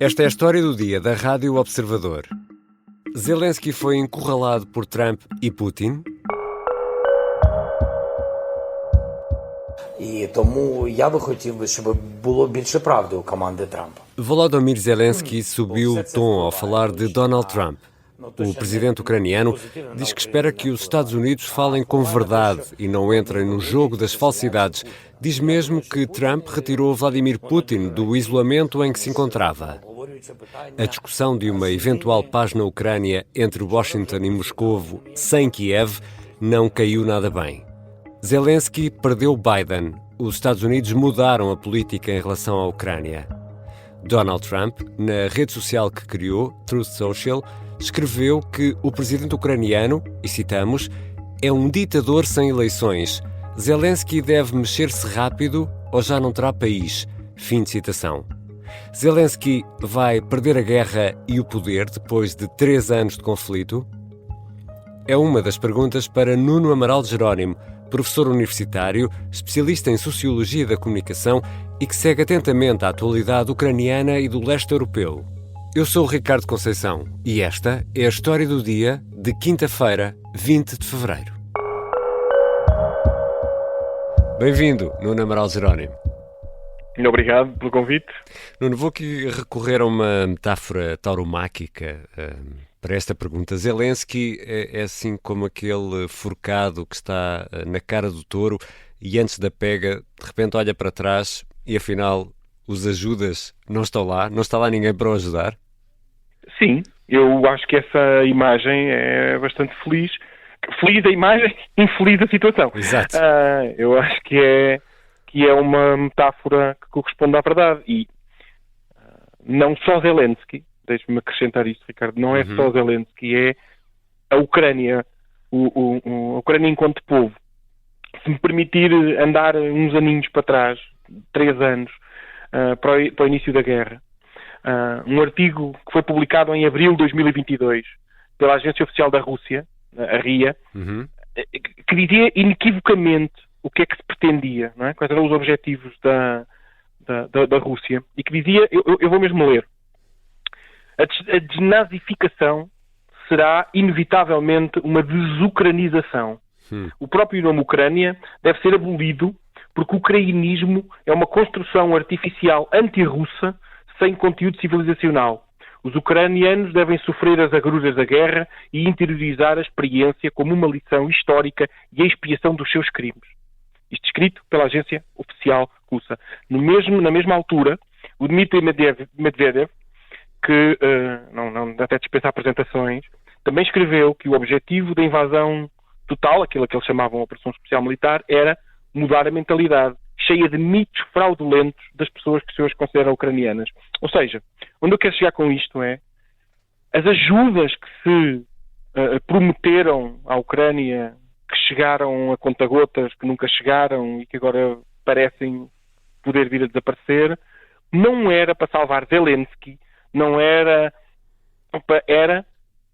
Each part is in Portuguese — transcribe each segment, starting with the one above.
Esta é a história do dia da Rádio Observador. Zelensky foi encurralado por Trump e Putin. І тому я би хотів, щоб було більше правди у команди Трампа. Volodymyr Zelensky subiu o tom ao falar de Donald Trump. O presidente ucraniano diz que espera que os Estados Unidos falem com verdade e não entrem no jogo das falsidades. Diz mesmo que Trump retirou Vladimir Putin do isolamento em que se encontrava. A discussão de uma eventual paz na Ucrânia entre Washington e Moscovo, sem Kiev, não caiu nada bem. Zelensky perdeu Biden. Os Estados Unidos mudaram a política em relação à Ucrânia. Donald Trump, na rede social que criou, Truth Social, escreveu que o presidente ucraniano, e citamos, é um ditador sem eleições. Zelensky deve mexer-se rápido ou já não terá país. Fim de citação. Zelensky vai perder a guerra e o poder depois de 3 anos de conflito? É uma das perguntas para Nuno Amaral Jerónimo, professor universitário, especialista em Sociologia da Comunicação e que segue atentamente a atualidade ucraniana e do leste europeu. Eu sou o Ricardo Conceição e esta é a história do dia de quinta-feira, 20 de fevereiro. Bem-vindo, Nuno Amaral Jerónimo. Muito obrigado pelo convite. Nuno, vou aqui recorrer a uma metáfora tauromáquica para esta pergunta. Zelensky é assim como aquele forcado que está na cara do touro e antes da pega, de repente olha para trás e afinal os ajudas não estão lá, não está lá ninguém para o ajudar? Sim, eu acho que essa imagem é bastante feliz. Feliz a imagem, infeliz a situação. Exato. Eu acho que é uma metáfora que corresponde à verdade. E não só Zelensky, deixe-me acrescentar isto, Ricardo, não é só Zelensky, é a Ucrânia, a Ucrânia enquanto povo. Se me permitir andar uns aninhos para trás, 3 anos, para o início da guerra, um artigo que foi publicado em abril de 2022 pela Agência Oficial da Rússia, a RIA, que dizia inequivocamente o que é que se pretendia, não é? Quais eram os objetivos da Rússia, e que dizia, eu vou mesmo ler, a desnazificação será inevitavelmente uma desucranização. O próprio nome Ucrânia deve ser abolido porque o ucrainismo é uma construção artificial anti-russa sem conteúdo civilizacional. Os ucranianos devem sofrer as agruras da guerra e interiorizar a experiência como uma lição histórica e a expiação dos seus crimes. Isto escrito pela agência oficial russa. Na mesma altura, o Dmitry Medvedev, que não até dispensar apresentações, também escreveu que o objetivo da invasão total, aquilo que eles chamavam de Operação Especial Militar, era mudar a mentalidade, cheia de mitos fraudulentos das pessoas que se hoje consideram ucranianas. Ou seja, onde eu quero chegar com isto é as ajudas que se prometeram à Ucrânia, que chegaram a conta-gotas, que nunca chegaram e que agora parecem poder vir a desaparecer, não era para salvar Zelensky, não era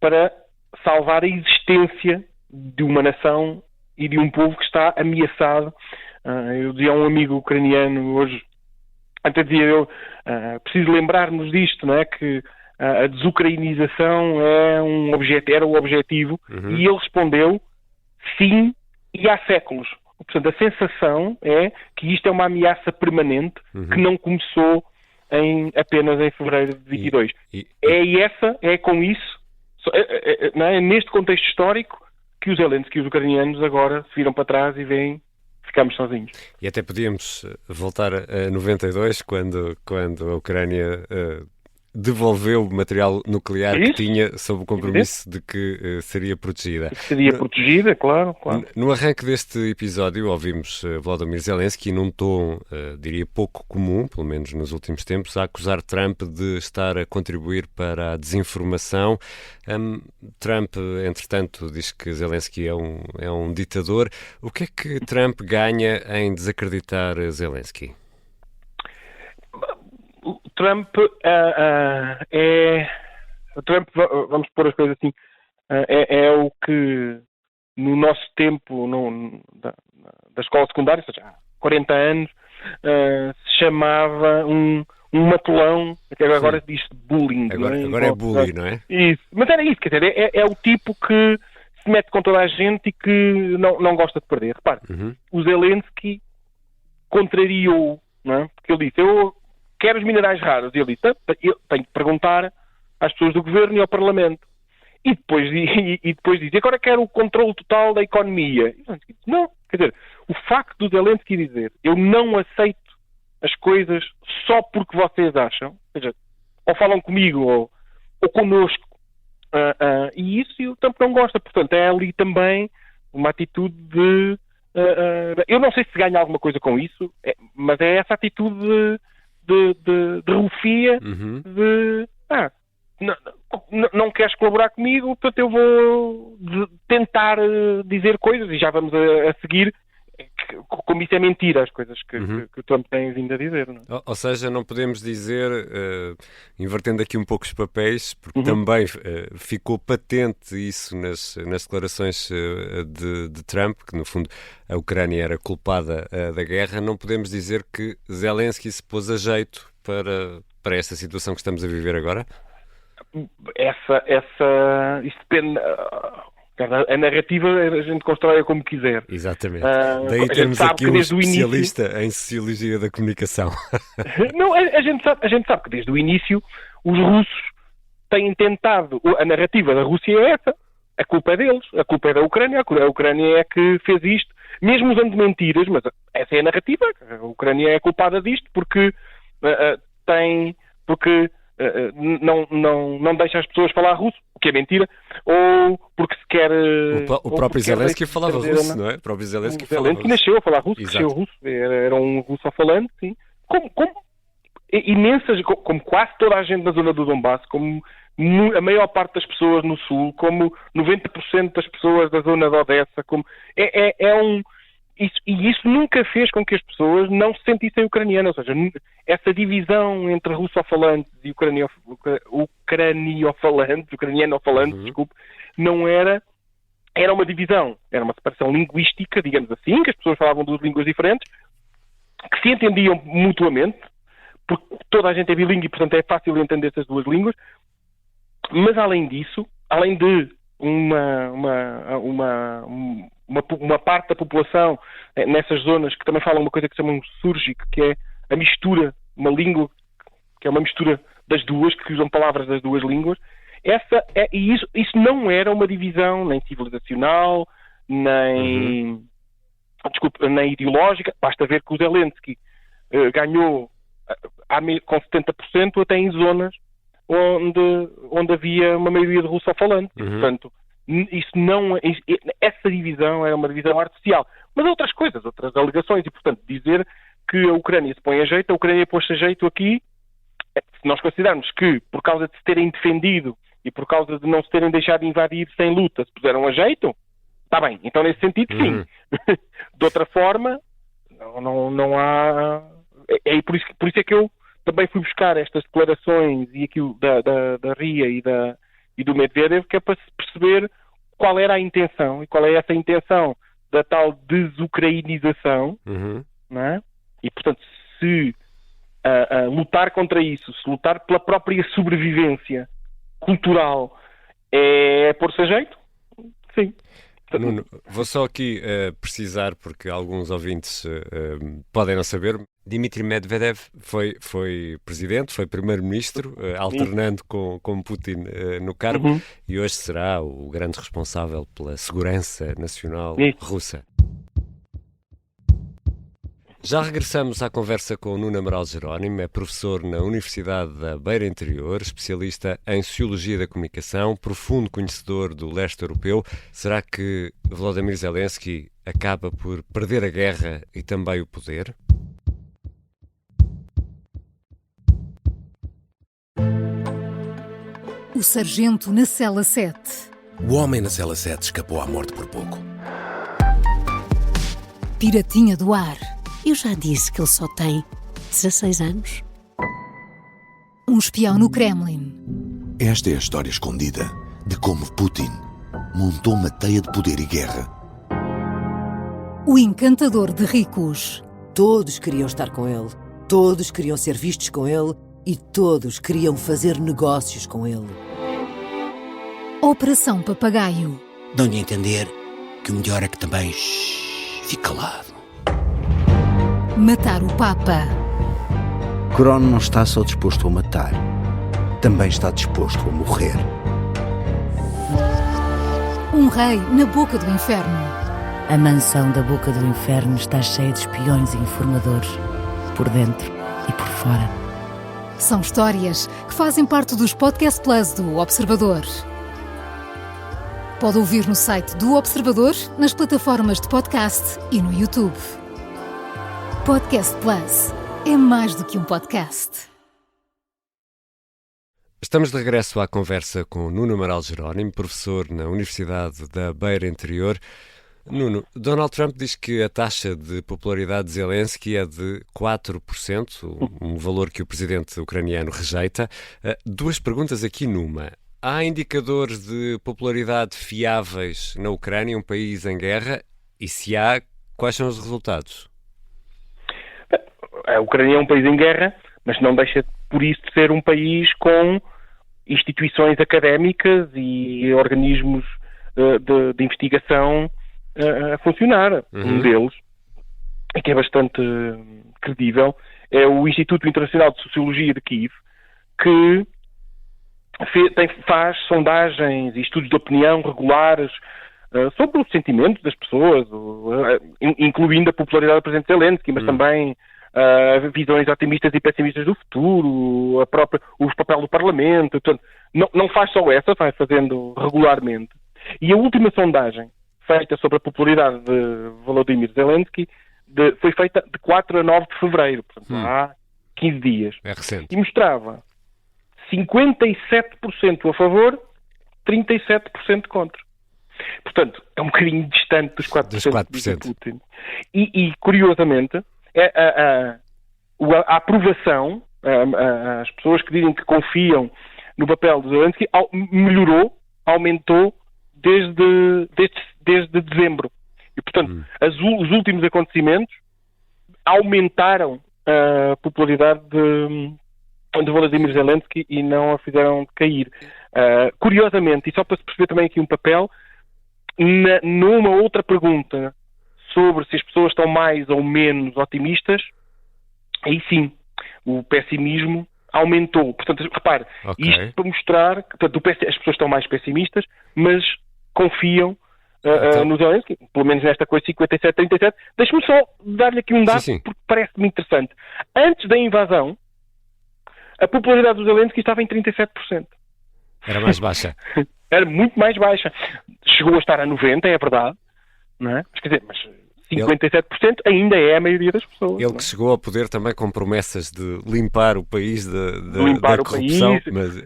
para salvar a existência de uma nação e de um povo que está ameaçado. Eu dizia a um amigo ucraniano hoje, até dizia eu, preciso lembrar-nos disto, não é? Que a desucrainização era o objetivo, e ele respondeu sim, e há séculos. Portanto, a sensação é que isto é uma ameaça permanente que não começou apenas em fevereiro de 22. É com isso, não é neste contexto histórico, que os Zelensky e os ucranianos agora se viram para trás e veem ficamos sozinhos. E até podíamos voltar a 92, quando a Ucrânia devolveu o material nuclear que tinha, sob o compromisso de que seria protegida. Seria protegida, claro. No arranque deste episódio, ouvimos Volodymyr Zelensky num tom, diria, pouco comum, pelo menos nos últimos tempos, a acusar Trump de estar a contribuir para a desinformação. Trump, entretanto, diz que Zelensky é um ditador. O que é que Trump ganha em desacreditar Zelensky? Trump vamos pôr as coisas assim, é o que no nosso tempo da escola secundária, ou seja, há 40 anos, se chamava um matulão, até agora diz bullying. Agora é bullying, não é? Isso. Mas era isso, quer dizer, é o tipo que se mete com toda a gente e que não gosta de perder. Repare, o Zelensky contrariou, não é? Porque ele disse, eu quero os minerais raros. E ele disse, eu tenho que perguntar às pessoas do governo e ao Parlamento. E depois diz, agora quero o controle total da economia. Não, quer dizer, o facto do Zelensky dizer, eu não aceito as coisas só porque vocês acham, ou seja, ou falam comigo ou connosco, e isso o Trump não gosta. Portanto, é ali também uma atitude de... eu não sei se ganha alguma coisa com isso, mas é essa atitude de rufia, de... não queres colaborar comigo, portanto eu vou tentar dizer coisas, e já vamos a seguir, como isso é mentira, as coisas que o Trump tem vindo a dizer. Não é? Ou seja, não podemos dizer, invertendo aqui um pouco os papéis, porque também ficou patente isso nas declarações de Trump, que no fundo a Ucrânia era culpada da guerra, não podemos dizer que Zelensky se pôs a jeito para esta situação que estamos a viver agora? Isso depende. A narrativa a gente constrói como quiser. Exatamente. Daí temos aqui um especialista em sociologia da comunicação. Não, a gente sabe que desde o início os russos têm tentado. A narrativa da Rússia é essa. A culpa é deles. A culpa é da Ucrânia. A Ucrânia é que fez isto. Mesmo usando mentiras, mas essa é a narrativa. A Ucrânia é culpada disto porque não deixa as pessoas falar russo, o que é mentira, ou porque se quer... O próprio Zelensky falava russo, não é? O próprio Zelensky falava russo. Nasceu a falar russo, cresceu russo, era um russo-falante, sim. Como quase toda a gente na zona do Donbass, como a maior parte das pessoas no sul, como 90% das pessoas da zona de Odessa, como... Isso nunca fez com que as pessoas não se sentissem ucranianas, ou seja, essa divisão entre russo-falantes e ucraniano-falantes, desculpe, não era uma divisão, era uma separação linguística, digamos assim, que as pessoas falavam duas línguas diferentes, que se entendiam mutuamente, porque toda a gente é bilingue e, portanto, é fácil entender essas duas línguas, mas além disso, além de uma parte da população nessas zonas que também falam uma coisa que se chama um súrgico, que é a mistura, uma língua que é uma mistura das duas, que usam palavras das duas línguas. Isso não era uma divisão nem civilizacional, nem ideológica. Basta ver que o Zelensky ganhou com 70% até em zonas onde havia uma maioria de russo-falantes. Portanto, essa divisão é uma divisão artificial. Mas outras coisas, outras alegações, e portanto dizer que a Ucrânia se põe a jeito, a Ucrânia pôs-se a jeito aqui, se nós considerarmos que por causa de se terem defendido e por causa de não se terem deixado invadir sem luta, se puseram a jeito, está bem, então nesse sentido sim. De outra forma, não há... Por isso é que eu também fui buscar estas declarações e aquilo da RIA e do Medvedev, que é para se perceber qual era a intenção, e qual é essa intenção da tal desucrainização, não é? E, portanto, se lutar contra isso, se lutar pela própria sobrevivência cultural é pôr-se a jeito, sim. Nuno, vou só aqui precisar, porque alguns ouvintes podem não saber, Dmitry Medvedev foi presidente, foi primeiro-ministro, alternando com Putin no cargo, e hoje será o grande responsável pela segurança nacional russa. Já regressamos à conversa com o Nuno Amaral Jerónimo, é professor na Universidade da Beira Interior, especialista em Sociologia da Comunicação, profundo conhecedor do leste europeu. Será que Volodymyr Zelensky acaba por perder a guerra e também o poder? O sargento na cela 7. O homem na cela 7 escapou à morte por pouco. Piratinha do ar. Eu já disse que ele só tem 16 anos. Um espião no Kremlin. Esta é a história escondida de como Putin montou uma teia de poder e guerra. O encantador de ricos. Todos queriam estar com ele. Todos queriam ser vistos com ele e todos queriam fazer negócios com ele. Operação Papagaio. Dão-lhe a entender que o melhor é que também fique calado. Matar o Papa. Crono não está só disposto a matar, também está disposto a morrer. Um rei na boca do inferno. A mansão da boca do inferno está cheia de espiões e informadores, por dentro e por fora. São histórias que fazem parte dos Podcast Plus do Observador. Pode ouvir no site do Observador, nas plataformas de podcast e no YouTube. Podcast Plus é mais do que um podcast. Estamos de regresso à conversa com Nuno Amaral Jerónimo, professor na Universidade da Beira Interior. Nuno, Donald Trump diz que a taxa de popularidade de Zelensky é de 4%, um valor que o presidente ucraniano rejeita. Duas perguntas aqui numa. Há indicadores de popularidade fiáveis na Ucrânia, um país em guerra? E se há, quais são os resultados? A Ucrânia é um país em guerra, mas não deixa por isso de ser um país com instituições académicas e organismos de investigação a funcionar. Um deles, que é bastante credível, é o Instituto Internacional de Sociologia de Kiev, que faz sondagens e estudos de opinião regulares sobre os sentimentos das pessoas, incluindo a popularidade do presidente Zelensky, mas também visões otimistas e pessimistas do futuro, o papel do Parlamento. Portanto, não faz só essa, vai fazendo regularmente. E a última sondagem feita sobre a popularidade de Volodymyr Zelensky foi feita de 4 a 9 de fevereiro, portanto, há 15 dias. É recente. E mostrava 57% a favor, 37% contra. Portanto, é um bocadinho distante dos 4%. De Putin. E curiosamente, a aprovação, as pessoas que dizem que confiam no papel de Zelensky, aumentou desde dezembro. E, portanto, os últimos acontecimentos aumentaram a popularidade de Volodymyr Zelensky e não a fizeram cair. Curiosamente, e só para se perceber também aqui um papel, numa outra pergunta sobre se as pessoas estão mais ou menos otimistas, aí sim, o pessimismo aumentou. Portanto, repare, isto para mostrar que as pessoas estão mais pessimistas, mas confiam no Zelensky, pelo menos nesta coisa 57-37. Deixe-me só dar-lhe aqui um dado, porque parece-me interessante. Antes da invasão, a popularidade do Zelensky estava em 37%. Era mais baixa. Era muito mais baixa. Chegou a estar a 90%, é verdade, não é? Mas, quer dizer, 57% ainda é a maioria das pessoas. Ele que chegou ao poder também com promessas de limpar o país da corrupção,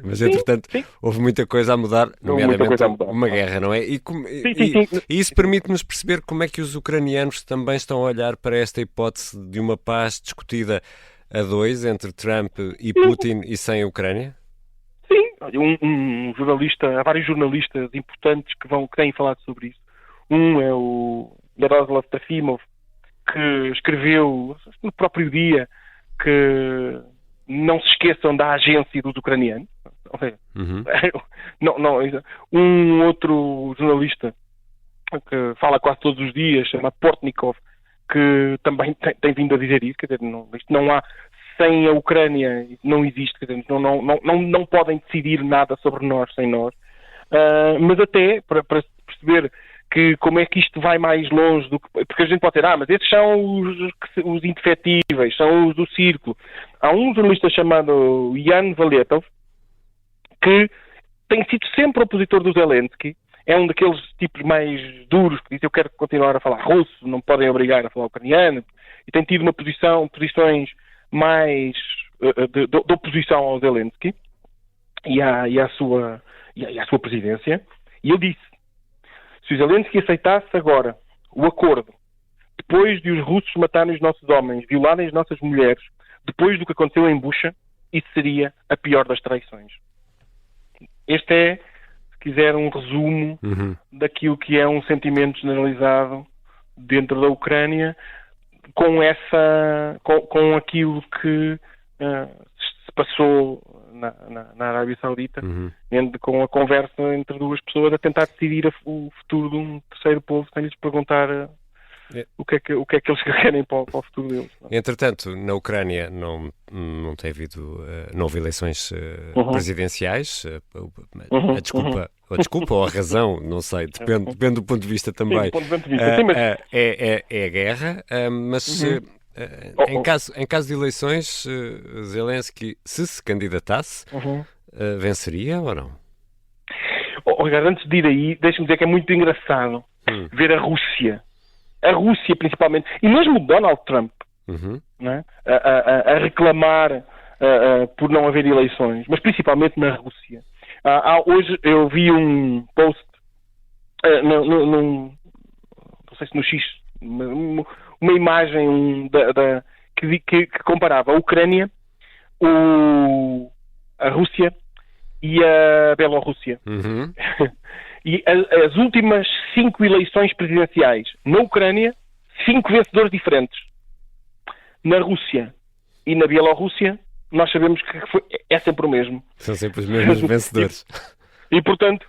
mas entretanto houve muita coisa a mudar, nomeadamente uma guerra, não é? E isso permite-nos perceber como é que os ucranianos também estão a olhar para esta hipótese de uma paz discutida a dois entre Trump e Putin e sem a Ucrânia? Sim, um jornalista, há vários jornalistas importantes que têm falado sobre isso. Um é o Yaroslav Trofimov, que escreveu no próprio dia que não se esqueçam da agência dos ucranianos. Ou seja, um outro jornalista que fala quase todos os dias, chama Portnikov, que também tem vindo a dizer isso, quer dizer, isto não há, sem a Ucrânia não existe, quer dizer, não podem decidir nada sobre nós sem nós. Mas até para perceber que como é que isto vai mais longe do que... Porque a gente pode dizer, mas esses são os indefetíveis, são os do círculo. Há um jornalista chamado Yan Valetov que tem sido sempre opositor do Zelensky, é um daqueles tipos mais duros que diz eu quero continuar a falar russo, não me podem obrigar a falar ucraniano, e tem tido posições mais de oposição ao Zelensky e à sua presidência, e ele disse: se o Zelensky aceitasse agora o acordo, depois de os russos matarem os nossos homens, violarem as nossas mulheres, depois do que aconteceu em Bucha, isso seria a pior das traições. Este é, se quiser, um resumo daquilo que é um sentimento generalizado dentro da Ucrânia, com aquilo que se passou na Arábia Saudita, com a conversa entre duas pessoas a tentar decidir o futuro de um terceiro povo sem lhes perguntar o que é que eles querem para o futuro deles. Entretanto, na Ucrânia não tem havido, não houve eleições presidenciais. A desculpa ou a razão, não sei, depende do ponto de vista também. Sim, do ponto de vista. Sim, mas... é a guerra, mas em caso de eleições, Zelensky, se candidatasse, venceria ou não? Ricardo, antes de ir aí, deixa-me dizer que é muito engraçado ver a Rússia, principalmente, e mesmo Donald Trump, né, a reclamar por não haver eleições, mas principalmente na Rússia. Hoje eu vi um post, não sei se no X, uma imagem que comparava a Ucrânia, a Rússia e a Bielorrússia. E as últimas 5 eleições presidenciais na Ucrânia, 5 vencedores diferentes. Na Rússia e na Bielorrússia, nós sabemos que é sempre o mesmo. São sempre os mesmos vencedores. E portanto,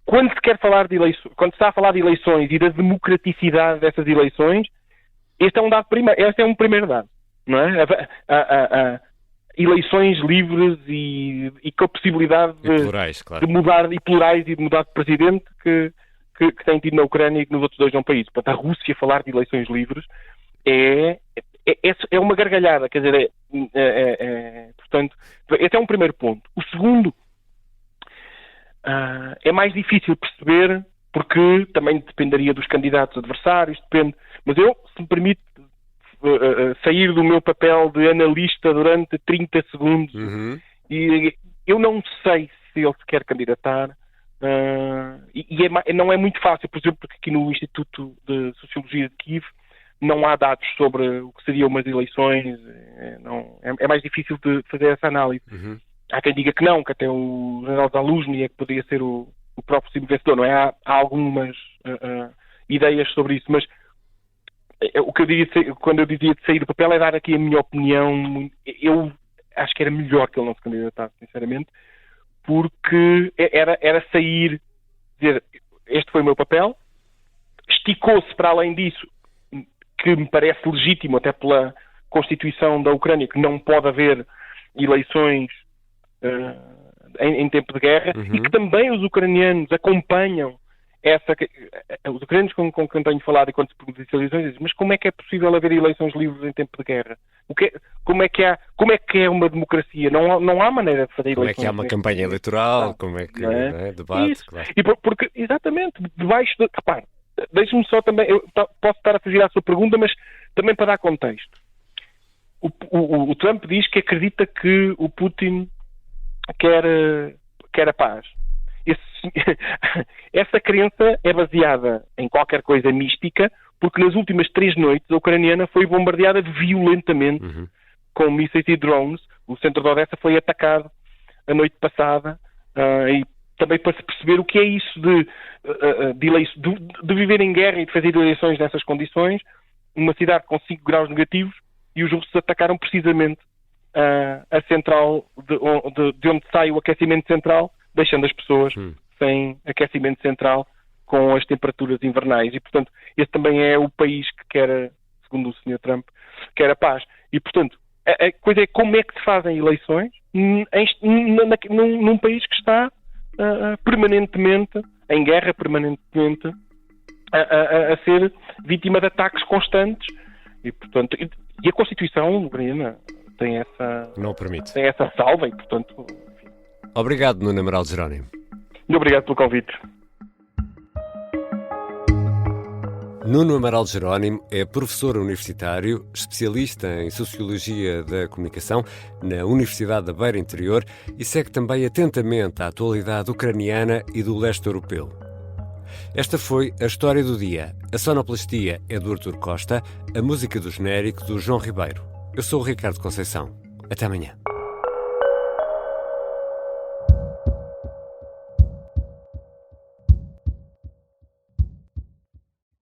quando se quer falar de eleições, quando se está a falar de eleições e da democraticidade dessas eleições, este é um primeiro dado, não é? Eleições livres e com a possibilidade plurais, claro. de mudar de presidente que tem tido na Ucrânia e que nos outros dois países. Portanto, a Rússia falar de eleições livres é uma gargalhada, quer dizer, portanto, esse é um primeiro ponto. O segundo é mais difícil perceber, porque também dependeria dos candidatos adversários, depende, mas se me permite sair do meu papel de analista durante 30 segundos, e eu não sei se ele se quer candidatar, não é muito fácil, por exemplo, porque aqui no Instituto de Sociologia de Kiev não há dados sobre o que seriam umas eleições, é mais difícil de fazer essa análise. Há quem diga que não, que até o general Zaluzny é que poderia ser o próprio possível vencedor, não é? Há algumas ideias sobre isso, mas o que eu diria, quando eu dizia de sair do papel, é dar aqui a minha opinião. Eu acho que era melhor que ele não se candidatasse, sinceramente, porque era sair, dizer, este foi o meu papel, esticou-se para além disso, que me parece legítimo, até pela Constituição da Ucrânia, que não pode haver eleições em tempo de guerra, e que também os ucranianos acompanham os ucranianos com quem tenho falado e quando se perguntam as eleições, dizem, mas como é que é possível haver eleições livres em tempo de guerra? Como é que é uma democracia? Não há maneira de fazer eleições. Como é que há uma campanha eleitoral? Como é que debate? Isso. Claro. E porque, exatamente, debaixo de... Repare, deixe-me só também... Eu posso estar a fugir à sua pergunta, mas também para dar contexto. O Trump diz que acredita que o Putin quer a paz. Essa crença é baseada em qualquer coisa mística, porque nas últimas 3 noites a ucraniana foi bombardeada violentamente com mísseis e drones. O centro de Odessa foi atacado a noite passada, e também para se perceber o que é isso de viver em guerra e de fazer eleições nessas condições, uma cidade com 5 graus negativos, e os russos atacaram precisamente a central de onde sai o aquecimento central, deixando as pessoas sem aquecimento central com as temperaturas invernais. E, portanto, esse também é o país que quer, segundo o Sr. Trump, quer a paz. E, portanto, a coisa é como é que se fazem eleições num país que está permanentemente em guerra, permanentemente a ser vítima de ataques constantes. E, portanto, a Constituição ucraniana tem não permite. Tem essa salva e, portanto... Obrigado, Nuno Amaral Jerónimo. E obrigado pelo convite. Nuno Amaral Jerónimo é professor universitário, especialista em Sociologia da Comunicação na Universidade da Beira Interior e segue também atentamente a atualidade ucraniana e do leste europeu. Esta foi a história do dia. A sonoplastia é do Artur Costa, a música do genérico do João Ribeiro. Eu sou o Ricardo Conceição. Até amanhã.